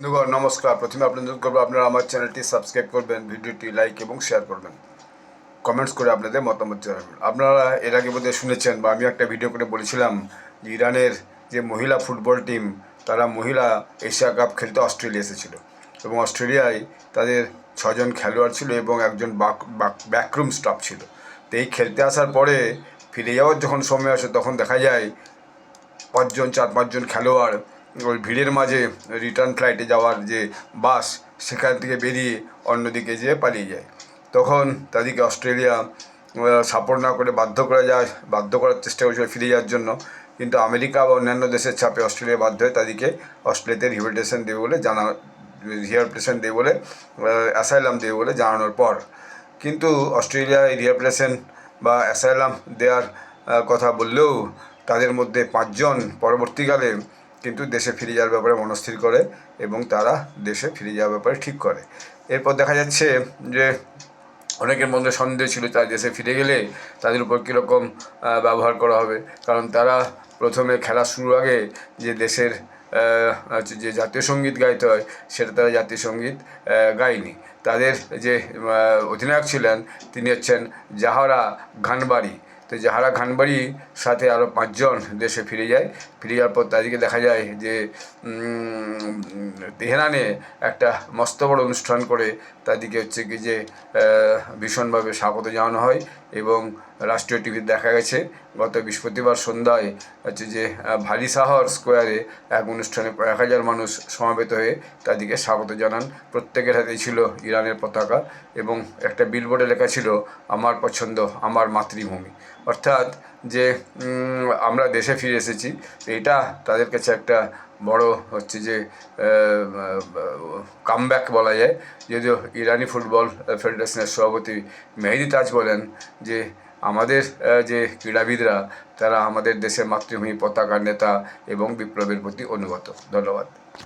বন্ধুগণ নমস্কার। প্রথমে আপনাদের করবো আপনারা আমার চ্যানেলটি সাবস্ক্রাইব করবেন, ভিডিওটি লাইক এবং শেয়ার করবেন, কমেন্টস করে আপনাদের মতামত জানাবেন। আপনারা এর আগে বোধহয় শুনেছেন বা আমি একটা ভিডিও করে বলেছিলাম যে ইরানের যে মহিলা ফুটবল টিম তারা মহিলা এশিয়া কাপ খেলতে অস্ট্রেলিয়া এসেছিল এবং অস্ট্রেলিয়ায় তাদের 6জন খেলোয়াড় ছিল এবং একজন ব্যাকরুম স্টাফ ছিল। তো এই খেলতে আসার পরে ফিরে যাওয়ার যখন সময় আসে তখন দেখা যায় 4-5জন খেলোয়াড় ওই ভিড়ের মাঝে রিটার্ন ফ্লাইটে যাওয়ার যে বাস সেখান থেকে বেরিয়ে অন্যদিকে যেয়ে পালিয়ে যায়। তখন তাদেরকে অস্ট্রেলিয়া সাপোর্ট না করে বাধ্য করার চেষ্টা করেছিল ফিরে যাওয়ার জন্য, কিন্তু আমেরিকা বা অন্যান্য দেশের চাপে অস্ট্রেলিয়া বাধ্য হয়ে তাদেরকে অস্ট্রেলিয়াতে রিহেবিলিটেশন দেবে বলে অ্যাসাইলাম দেবে বলে জানানোর পর কিন্তু অস্ট্রেলিয়া এই রিহেবিলিটেশন বা অ্যাসাইলাম দেওয়ার কথা বললেও তাদের মধ্যে 5জন পরবর্তীকালে কিন্তু দেশে ফিরে যাওয়ার ব্যাপারে মনস্থির করে এবং তারা দেশে ফিরে যাওয়ার ব্যাপারে ঠিক করে। এরপর দেখা যাচ্ছে যে অনেকের মধ্যে সন্দেহ ছিল তারা দেশে ফিরে গেলে তাদের উপর কীরকম ব্যবহার করা হবে, কারণ তারা প্রথমে খেলা শুরুর আগে যে দেশের যে জাতীয় সঙ্গীত গাইতে হয় সেটা তারা জাতীয় সঙ্গীত গায়নি। তাদের যে অধিনায়ক ছিলেন তিনি হচ্ছেন জাহারা ঘানবারি। তো জাহারা ঘানবাড়ির সাথে আরও 5জন দেশে ফিরে যাওয়ার পর তাদেরকে দেখা যায় যে তেহরানে একটা মস্ত বড় অনুষ্ঠান করে তাদেরকে হচ্ছে কি যে ভীষণভাবে স্বাগত জানানো হয় এবং রাষ্ট্রীয় টিভিতে দেখা গেছে গত বৃহস্পতিবার সন্ধ্যায় হচ্ছে যে ভালি শাহর স্কোয়ারে এক অনুষ্ঠানে 1000 মানুষ সমাবেত হয়ে তাদেরকে স্বাগত জানান। প্রত্যেকের হাতেই ছিল ইরানের পতাকা এবং একটা বিলবোর্ডে লেখা ছিল আমার পছন্দ আমার মাতৃভূমি, অর্থাৎ যে আমরা দেশে ফিরে এসেছি। এটা তাদের কাছে একটা বড় হচ্ছে যে কামব্যাক বলা যায়। যদিও ইরানি ফুটবল ফেডারেশনের সভাপতি মেহেদি তাজ বলেন যে আমাদের যে ক্রীড়াবিদরা তারা আমাদের দেশের মাতৃভূমি পতাকার নেতা এবং বিপ্লবের প্রতি অনুগত। ধন্যবাদ।